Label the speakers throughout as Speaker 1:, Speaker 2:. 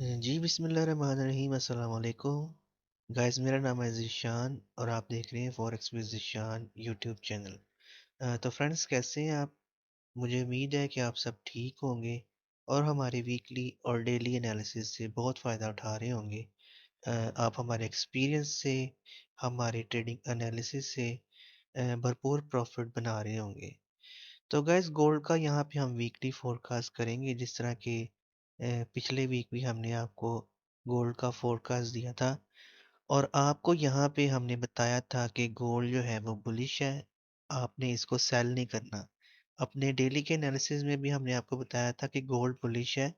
Speaker 1: जी बिस्मिल्लाहिर्रहमानिर्रहीम अस्सलाम वालेकुम गाइस। मेरा नाम है ज़ीशान और आप देख रहे हैं forex with Zeeshan YouTube channel. तो फ्रेंड्स, कैसे हैं आप? मुझे उम्मीद है कि आप सब ठीक होंगे और हमारे वीकली और डेली एनालिसिस से बहुत फ़ायदा उठा रहे होंगे। आप हमारे एक्सपीरियंस से, हमारे ट्रेडिंग एनालिसिस से भरपूर प्रॉफिट बना रहे होंगे। तो गैस, गोल्ड का यहाँ पे हम वीकली फोरकास्ट करेंगे, जिस तरह के पिछले वीक भी हमने आपको गोल्ड का फोरकास्ट दिया था और आपको यहाँ पे हमने बताया था कि गोल्ड जो है वो बुलिश है, आपने इसको सेल नहीं करना। अपने डेली के एनालिसिस में भी हमने आपको बताया था कि गोल्ड बुलिश है,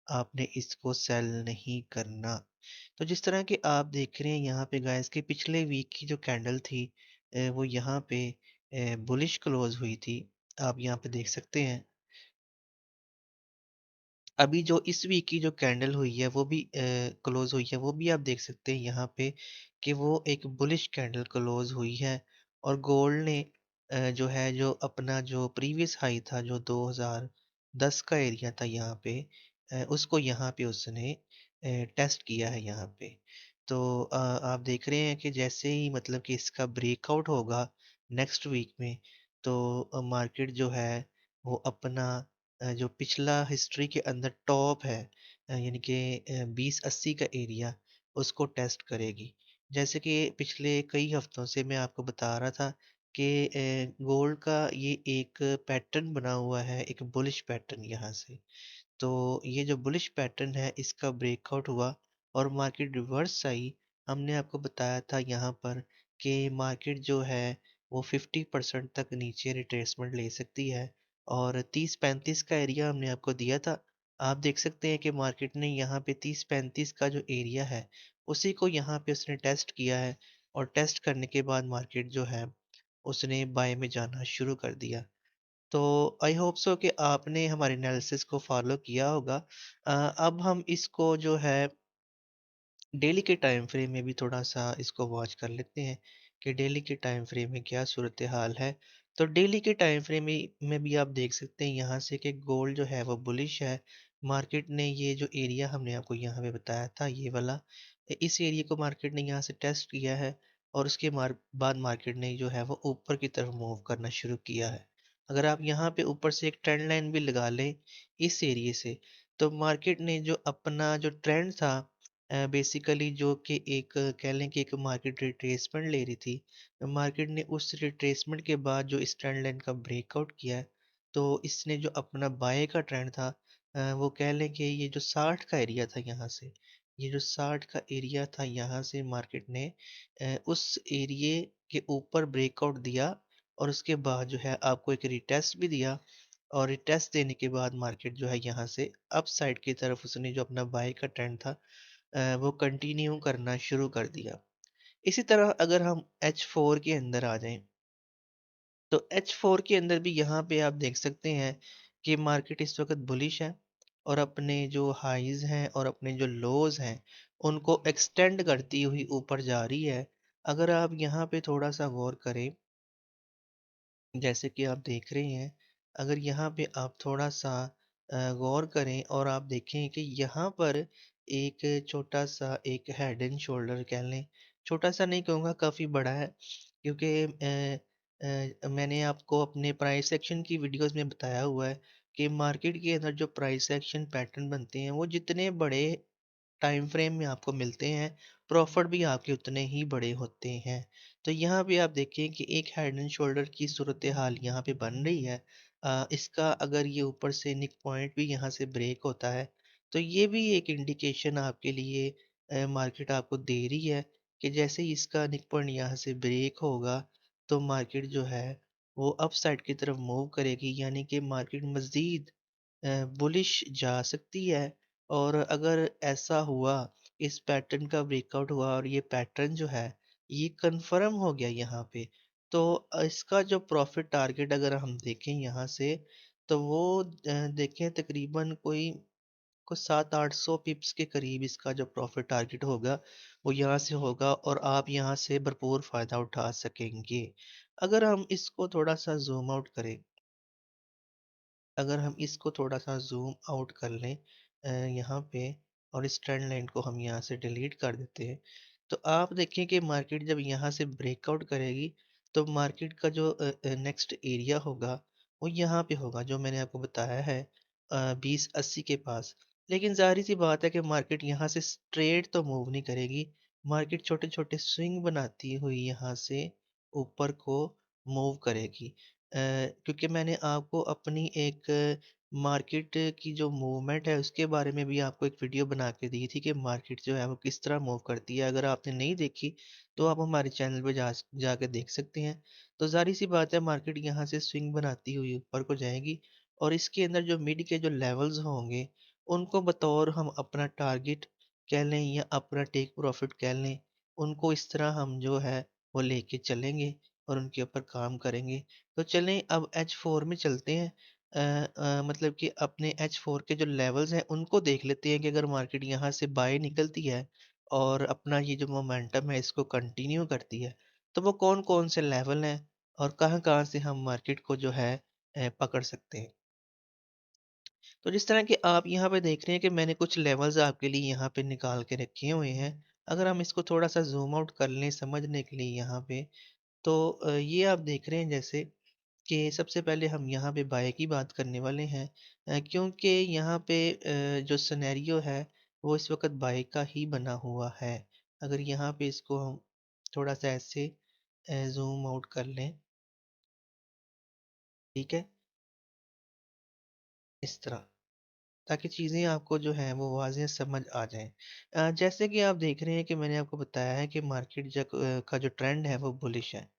Speaker 1: आपने इसको सेल नहीं करना। तो जिस तरह के आप देख रहे हैं यहाँ पे गाइस, कि पिछले वीक की जो कैंडल थी वो यहाँ पे बुलिश क्लोज हुई थी। आप यहाँ पे देख सकते हैं। अभी जो इस वीक की जो कैंडल हुई है वो भी क्लोज हुई है, वो भी आप देख सकते हैं यहाँ पे कि वो एक बुलिश कैंडल क्लोज हुई है। और गोल्ड ने जो है, जो अपना जो प्रीवियस हाई था, जो 2010 का एरिया था यहाँ पे, उसको यहाँ पे उसने टेस्ट किया है यहाँ पे। तो आप देख रहे हैं कि जैसे ही मतलब कि इसका ब्रेकआउट होगा नेक्स्ट वीक में, तो मार्केट जो है वो अपना जो पिछला हिस्ट्री के अंदर टॉप है, यानी कि 2080 का एरिया, उसको टेस्ट करेगी। जैसे कि पिछले कई हफ्तों से मैं आपको बता रहा था कि गोल्ड का ये एक पैटर्न बना हुआ है, एक बुलिश पैटर्न यहाँ से। तो ये जो बुलिश पैटर्न है, इसका ब्रेकआउट हुआ और मार्केट रिवर्स आई। हमने आपको बताया था यहाँ पर कि मार्केट जो है वो 50% तक नीचे रिट्रेसमेंट ले सकती है और 30-35 का एरिया हमने आपको दिया था। आप देख सकते हैं कि मार्केट ने यहाँ पे 30-35 का जो एरिया है, उसी को यहाँ पे उसने टेस्ट किया है और टेस्ट करने के बाद मार्केट जो है उसने बाय में जाना शुरू कर दिया। तो आई होप सो कि आपने हमारे एनालिसिस को फॉलो किया होगा। अब हम इसको जो है डेली के टाइम फ्रेम में भी थोड़ा सा इसको वॉच कर लेते हैं कि डेली के टाइम फ्रेम में क्या सूरत हाल है। तो डेली के टाइम फ्रेम में भी आप देख सकते हैं यहाँ से कि गोल्ड जो है वो बुलिश है। मार्केट ने ये जो एरिया हमने आपको यहाँ पे बताया था, ये वाला, इस एरिया को मार्केट ने यहाँ से टेस्ट किया है और उसके बाद मार्केट ने जो है वो ऊपर की तरफ मूव करना शुरू किया है। अगर आप यहाँ पे ऊपर से एक ट्रेंड लाइन भी लगा लें इस एरिया से, तो मार्केट ने जो अपना जो ट्रेंड था, बेसिकली जो कि एक कह लें कि एक मार्केट रिट्रेसमेंट ले रही थी, मार्केट ने उस रिट्रेसमेंट के बाद जो इस ट्रेंड लाइन का ब्रेकआउट किया है, तो इसने जो अपना बाय का ट्रेंड था, वो कह लें कि ये जो 60 का एरिया था यहाँ से, ये जो 60 का एरिया था यहाँ से मार्केट ने उस एरिए के ऊपर ब्रेकआउट दिया और उसके बाद जो है आपको एक रिटेस्ट भी दिया। और रिटेस्ट देने के बाद मार्केट जो है यहाँ से अप साइड की तरफ उसने जो अपना बाय का ट्रेंड था वो कंटिन्यू करना शुरू कर दिया। इसी तरह अगर हम H4 के अंदर आ जाएं, तो H4 के अंदर भी यहाँ पे आप देख सकते हैं कि मार्केट इस वक्त बुलिश है और अपने जो हाइज हैं और अपने जो लोज हैं उनको एक्सटेंड करती हुई ऊपर जा रही है। अगर आप यहाँ पे थोड़ा सा गौर करें, जैसे कि आप देख रहे हैं, अगर यहाँ पे आप थोड़ा सा गौर करें और आप देखें कि यहाँ पर एक छोटा सा एक हेड एंड शोल्डर कह लें, छोटा सा नहीं कहूँगा, काफ़ी बड़ा है, क्योंकि मैंने आपको अपने प्राइस एक्शन की वीडियोस में बताया हुआ है कि मार्केट के अंदर जो प्राइस एक्शन पैटर्न बनते हैं वो जितने बड़े टाइम फ्रेम में आपको मिलते हैं, प्रॉफिट भी आपके उतने ही बड़े होते हैं। तो यहाँ पे आप देखें कि एक हेड एंड शोल्डर की सूरत हाल यहाँ पे बन रही है। इसका अगर ये ऊपर से निक पॉइंट भी यहाँ से ब्रेक होता है, तो ये भी एक इंडिकेशन आपके लिए मार्केट आपको दे रही है कि जैसे ही इसका निक पॉइंट यहाँ से ब्रेक होगा, तो मार्केट जो है वो अप साइड की तरफ मूव करेगी, यानी कि मार्केट मज़ीद बुलिश जा सकती है। और अगर ऐसा हुआ, इस पैटर्न का ब्रेकआउट हुआ और ये पैटर्न जो है ये कंफर्म हो गया यहाँ पे, तो इसका जो प्रॉफिट टारगेट अगर हम देखें यहाँ से, तो वो देखें तकरीबन कोई कुछ 700-800 पिप्स के करीब इसका जो प्रॉफिट टारगेट होगा वो यहाँ से होगा और आप यहाँ से भरपूर फ़ायदा उठा सकेंगे। अगर हम इसको थोड़ा सा जूम आउट करें, अगर हम इसको थोड़ा सा जूम आउट कर लें यहाँ पे, और इस ट्रेंड लाइन को हम यहाँ से डिलीट कर देते हैं। तो आप देखें कि मार्केट जब यहाँ से ब्रेकआउट करेगी, तो मार्केट का जो नेक्स्ट एरिया होगा वो यहाँ पे होगा, जो मैंने आपको बताया है 2080 के पास। लेकिन जाहिर सी बात है कि मार्केट यहाँ से स्ट्रेट तो मूव नहीं करेगी, मार्केट छोटे छोटे स्विंग बनाती हुई यहाँ से ऊपर को मूव करेगी। क्योंकि मैंने आपको अपनी एक मार्केट की जो मूवमेंट है उसके बारे में भी आपको एक वीडियो बना के दी थी कि मार्केट जो है वो किस तरह मूव करती है। अगर आपने नहीं देखी तो आप हमारे चैनल पे जाके देख सकते हैं। तो ज़ाहिर सी बात है मार्केट यहाँ से स्विंग बनाती हुई ऊपर को जाएगी, और इसके अंदर जो मिड के जो लेवल्स होंगे उनको बतौर हम अपना टारगेट कह लें या अपना टेक प्रॉफिट कह लें, उनको इस तरह हम जो है वो लेके चलेंगे और उनके ऊपर काम करेंगे। तो चलें अब H4 में चलते हैं। मतलब कि अपने H4 के जो लेवल्स हैं उनको देख लेते हैं कि अगर मार्केट यहाँ से बाय निकलती है और अपना ये जो मोमेंटम है इसको कंटिन्यू करती है, तो वो कौन कौन से लेवल हैं और कहाँ कहाँ से हम मार्केट को जो है पकड़ सकते हैं। तो जिस तरह कि आप यहाँ पे देख रहे हैं कि मैंने कुछ लेवल्स आपके लिए यहाँ पे निकाल के रखे हुए हैं। अगर हम इसको थोड़ा सा जूम आउट कर लें समझने के लिए यहाँ पे, तो ये आप देख रहे हैं जैसे कि सबसे पहले हम यहाँ पे बाय की बात करने वाले हैं, क्योंकि यहाँ पे जो सिनेरियो है वो इस वक्त बाय का ही बना हुआ है। अगर यहाँ पे इसको हम थोड़ा सा ऐसे जूम आउट कर लें, ठीक है, इस तरह, ताकि चीज़ें आपको जो है वो वाज़ेह समझ आ जाएँ। जैसे कि आप देख रहे हैं कि मैंने आपको बताया है कि मार्केट का जो ट्रेंड है वो बुलिश है,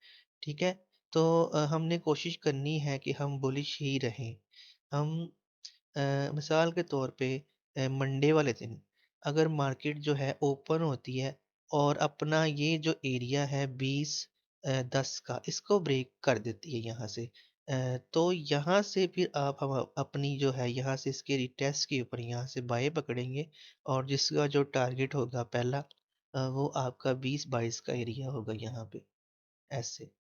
Speaker 1: ठीक है? तो हमने कोशिश करनी है कि हम बुलिश ही रहें। हम मिसाल के तौर पे मंडे वाले दिन अगर मार्केट जो है ओपन होती है और अपना ये जो एरिया है 20-10 का इसको ब्रेक कर देती है यहाँ से, तो यहाँ से फिर आप हम अपनी जो है यहाँ से इसके रिटेस्ट के ऊपर यहाँ से बाय पकड़ेंगे, और जिसका जो टारगेट होगा पहला वो आपका 20-22 का एरिया होगा यहाँ पे, ऐसे।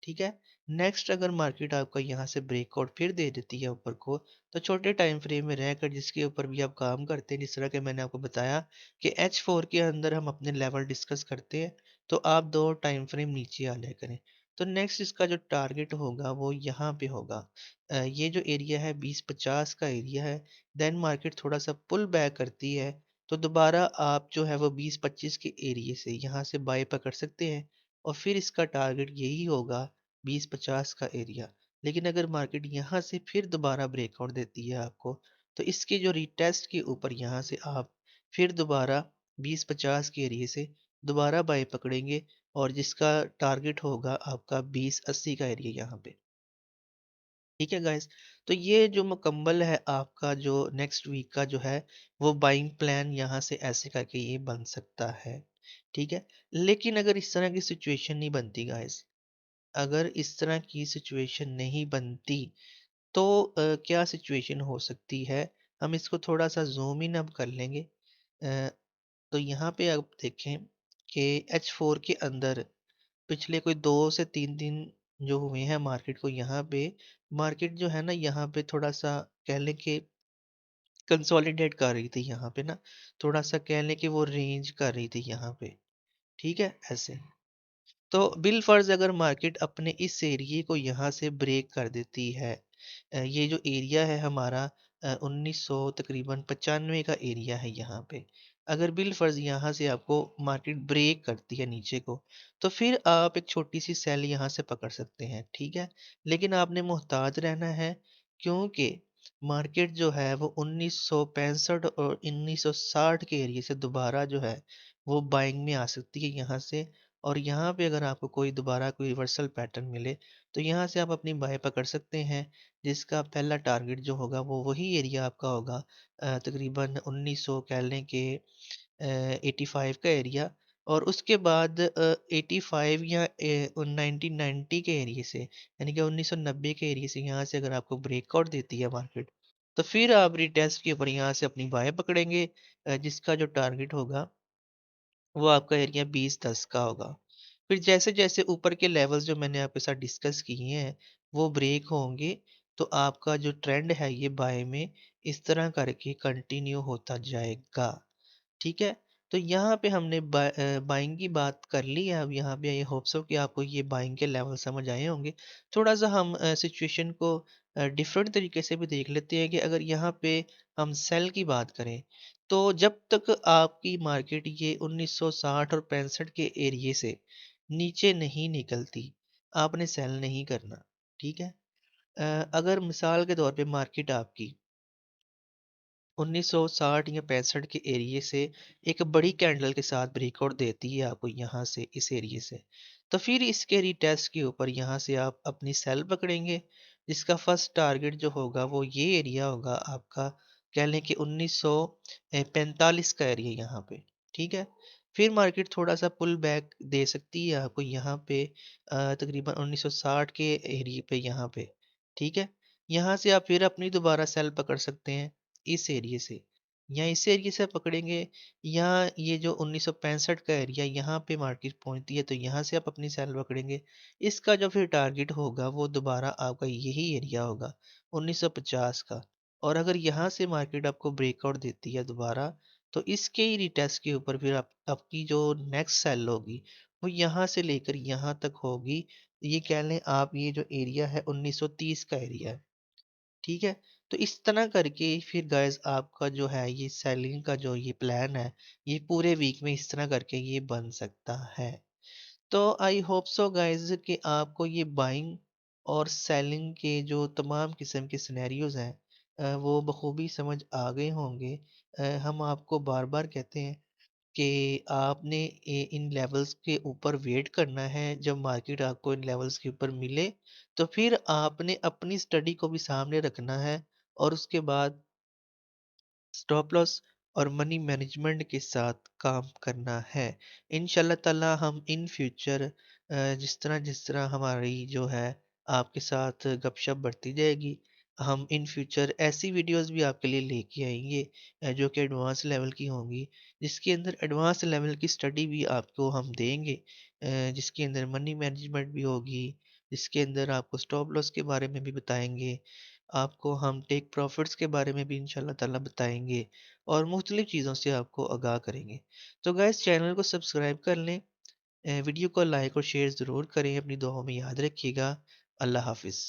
Speaker 1: ठीक है। नेक्स्ट अगर मार्केट आपका यहाँ से ब्रेकआउट फिर दे देती है ऊपर को, तो छोटे टाइम फ्रेम में रहकर जिसके ऊपर भी आप काम करते हैं, जिस तरह के मैंने आपको बताया कि H4 के अंदर हम अपने लेवल डिस्कस करते हैं, तो आप दो टाइम फ्रेम नीचे आ लिया करें। तो नेक्स्ट इसका जो टारगेट होगा वो यहाँ पे होगा। ये जो एरिया है 20-50 का एरिया है। देन मार्केट थोड़ा सा पुल बैक करती है, तो दोबारा आप जो है वो 20-25 के एरिए से यहाँ से बाय पकड़ सकते हैं, और फिर इसका टारगेट यही होगा 20-50 का एरिया। लेकिन अगर मार्केट यहाँ से फिर दोबारा ब्रेकआउट देती है आपको, तो इसके जो रिटेस्ट के ऊपर यहाँ से आप फिर दोबारा 20-50 के एरिए से दोबारा बाय पकड़ेंगे, और जिसका टारगेट होगा आपका 20-80 का एरिया यहाँ पे। ठीक है गाइस, तो ये जो मुकम्मल है आपका जो नेक्स्ट वीक का जो है वो बाइंग प्लान यहाँ से ऐसे करके ये बन सकता है। ठीक है, लेकिन अगर इस तरह की सिचुएशन नहीं बनती गाइस, अगर इस तरह की सिचुएशन नहीं बनती, तो क्या सिचुएशन हो सकती है, हम इसको थोड़ा सा ज़ूम इन अब कर लेंगे। तो यहाँ पे आप देखें कि H4 के अंदर पिछले कोई 2 से 3 दिन जो हुए हैं मार्केट को, यहाँ पे मार्केट जो है ना यहाँ पे थोड़ा सा कह लें कि कंसोलिडेट कर रही थी यहाँ पे ना, थोड़ा सा कह लें कि वो रेंज कर रही थी यहाँ पे। ठीक है, ऐसे। तो बिल फर्ज अगर मार्केट अपने इस एरिए को यहाँ से ब्रेक कर देती है, ये जो एरिया है हमारा 1900 तकरीबन 95 का एरिया है यहाँ पे, अगर बिल फर्ज यहाँ से आपको मार्केट ब्रेक करती है नीचे को, तो फिर आप एक छोटी सी सेल यहाँ से पकड़ सकते हैं। ठीक है, लेकिन आपने मुहताज रहना है, क्योंकि मार्केट जो है वो 1965 और 1960 के एरिया से दोबारा जो है वो बाइंग में आ सकती है यहाँ से। और यहाँ पे अगर आपको कोई दोबारा कोई रिवर्सल पैटर्न मिले, तो यहाँ से आप अपनी बाय पकड़ सकते हैं, जिसका पहला टारगेट जो होगा वो वही एरिया आपका होगा, तकरीबन 1900 कह लें कि 85 का एरिया। और उसके बाद 85 या 1990 के एरिया से, यानी कि 1990 के एरिया से यहाँ से अगर आपको ब्रेकआउट देती है मार्केट, तो फिर आप रिटेस्ट के ऊपर यहाँ से अपनी बाय पकड़ेंगे, जिसका जो टारगेट होगा वो आपका एरिया 20-10 का होगा। फिर जैसे जैसे ऊपर के लेवल्स जो मैंने आपके साथ डिस्कस किए हैं वो ब्रेक होंगे, तो आपका जो ट्रेंड है ये बाय में इस तरह करके कंटिन्यू होता जाएगा। ठीक है? तो यहाँ पे हमने बाइंग की बात कर ली है। अब यहाँ पे आई होप सो कि आपको ये बाइंग के लेवल समझ आए होंगे। थोड़ा-सा हम सिचुएशन को डिफरेंट तरीके से भी देख लेते हैं कि अगर यहाँ पे हम सेल की बात करें, तो जब तक आपकी मार्केट ये 1960 और 65 के एरिये से नीचे नहीं निकलती, आपने सेल नहीं करना, ठीक है? अगर मिसाल के तौर पे मार्केट आपकी 1960 या 65 के एरिये से एक बड़ी कैंडल के साथ ब्रेकआउट देती है आपको यहाँ से, इस एरिये से, तो फिर इसके रीटेस्ट के ऊपर यहाँ से आप अपनी सेल पकड़ेंगे, जिसका फर्स्ट टारगेट जो होगा वो ये एरिया होगा आपका, कह लें कि 1945 का एरिया यहाँ पे, ठीक है। फिर मार्केट थोड़ा सा पुल बैक दे सकती है आपको यहाँ पे तकरीबन 1960 के एरिए पे यहाँ पे, ठीक है। यहाँ से आप फिर अपनी दोबारा सेल पकड़ सकते हैं इस एरिये से, या इस एरिये से पकड़ेंगे, या ये जो 1965 का एरिया यहाँ पे मार्केट पहुंचती है तो यहाँ से आप अपनी सेल पकड़ेंगे। इसका जो फिर टारगेट होगा वो दोबारा आपका यही एरिया होगा 1950 का। और अगर यहाँ से मार्केट आपको ब्रेकआउट देती है दोबारा, तो इसके ही रिटेस्ट के ऊपर फिर आप आपकी जो नेक्स्ट सेल होगी वो यहाँ से लेकर यहाँ तक होगी। ये कह लें आप, ये जो एरिया है 1930 का एरिया है, ठीक है? तो इस तरह करके फिर गाइज़ आपका जो है ये सेलिंग का जो ये प्लान है, ये पूरे वीक में इस तरह करके ये बन सकता है। तो आई होप सो गाइज़ कि आपको ये बाइंग और सेलिंग के जो तमाम किस्म के सिनेरियोज़ हैं वो बखूबी समझ आ गए होंगे। हम आपको बार-बार कहते हैं कि आपने इन लेवल्स के ऊपर वेट करना है। जब मार्केट आपको इन लेवल्स के ऊपर मिले, तो फिर आपने अपनी स्टडी को भी सामने रखना है और उसके बाद स्टॉप लॉस और मनी मैनेजमेंट के साथ काम करना है। इंशाल्लाह ताला हम इन फ्यूचर जिस तरह हमारी जो है आपके साथ गपशप बढ़ती जाएगी, हम इन फ्यूचर ऐसी वीडियोस भी आपके लिए लेके आएंगे जो कि एडवांस लेवल की होंगी, जिसके अंदर एडवांस लेवल की स्टडी भी आपको हम देंगे, जिसके अंदर मनी मैनेजमेंट भी होगी, जिसके अंदर आपको स्टॉप लॉस के बारे में भी बताएंगे, आपको हम टेक प्रॉफ़िट्स के बारे में भी इंशाल्लाह ताला बताएँगे और मुख्तलिफ़ चीज़ों से आपको आगाह करेंगे। तो गाइस चैनल को सब्सक्राइब कर लें, वीडियो को लाइक और शेयर ज़रूर करें, अपनी दुआओं में याद रखिएगा। अल्लाह हाफ़िज़।